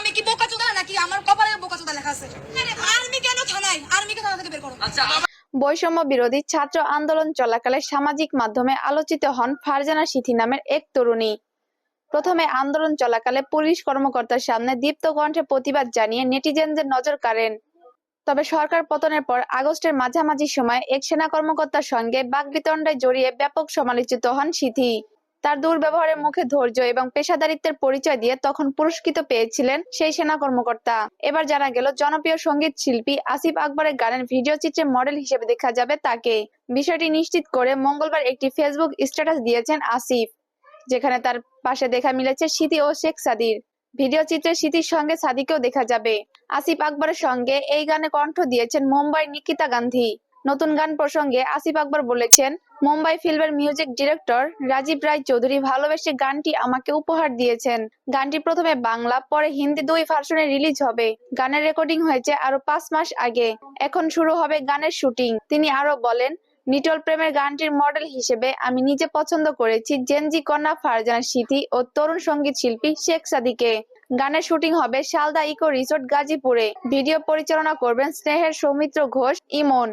আমি কি বোকাচোদা নাকি আমার কপালে বোকাচোদা লেখা আছে? আর্মি কেন থানায়? আর্মিকে থানা থেকে বের করো। আচ্ছা, বৈষম্য বিরোধী ছাত্র আন্দোলন চলাকালে সামাজিক মাধ্যমে আলোচিত হন ফারজানা সিথি নামের এক তরুণী। প্রথমে আন্দোলন চলাকালে পুলিশ কর্মকর্তার সামনে দীপ্ত কণ্ঠে প্রতিবাদ জানিয়ে নেটিজেনদের নজর কাড়েন। তবে সরকার পতনের পর আগস্টের মাঝামাঝি সময়ে এক সেনা কর্মকর্তার সঙ্গে বাকবিতণ্ডায় জড়িয়ে ব্যাপক সমালোচিত হন সিথি। তার দুর্ব্যবহারের মুখে ধৈর্য এবং পেশাদারিত্বের পরিচয় দিয়ে তখন পুরস্কৃত পেয়েছিলেন সেই সেনা কর্মকর্তা। এবার জানা গেল জনপ্রিয় সঙ্গীত শিল্পী আসিফ আকবরের গানের ভিডিও চিত্রে মডেল হিসেবে দেখা যাবে তাকে। বিষয়টি নিশ্চিত করে মঙ্গলবার একটি ফেসবুক স্ট্যাটাস দিয়েছেন আসিফ, যেখানে তার পাশে দেখা মিলেছে সিথি ও শেখ সাদির। ভিডিও চিত্রে সিথির সঙ্গে সাদিকেও দেখা যাবে। আসিফ আকবরের সঙ্গে এই গানে কণ্ঠ দিয়েছেন মুম্বাই নিকিতা গান্ধী। নতুন গান প্রসঙ্গে আসিফ আকবর বলেছেন, মুম্বাই ফিল্মের মিউজিক ডিরেক্টর রাজীব রায় চৌধুরী ভালোবেসে গানটি আমাকে উপহার দিয়েছেন। গানটি প্রথমে বাংলা, পরে হিন্দি 2 ভার্সনে রিলিজ হবে। গানের রেকর্ডিং হয়েছে আরো 5 মাস আগে। এখন শুরু হবে গানের শুটিং। তিনি আরো বলেন, নিটল প্রেমের গানটির মডেল হিসেবে আমি নিজে পছন্দ করেছি জেনজি কন্যা ফারজানা সিথি ও তরুণ সঙ্গীত শিল্পী শেখ সাদিকে। গানের শুটিং হবে শালদা ইকো রিসোর্ট গাজীপুরে। ভিডিও পরিচালনা করবেন স্নেহের সৌমিত্র ঘোষ ইমন।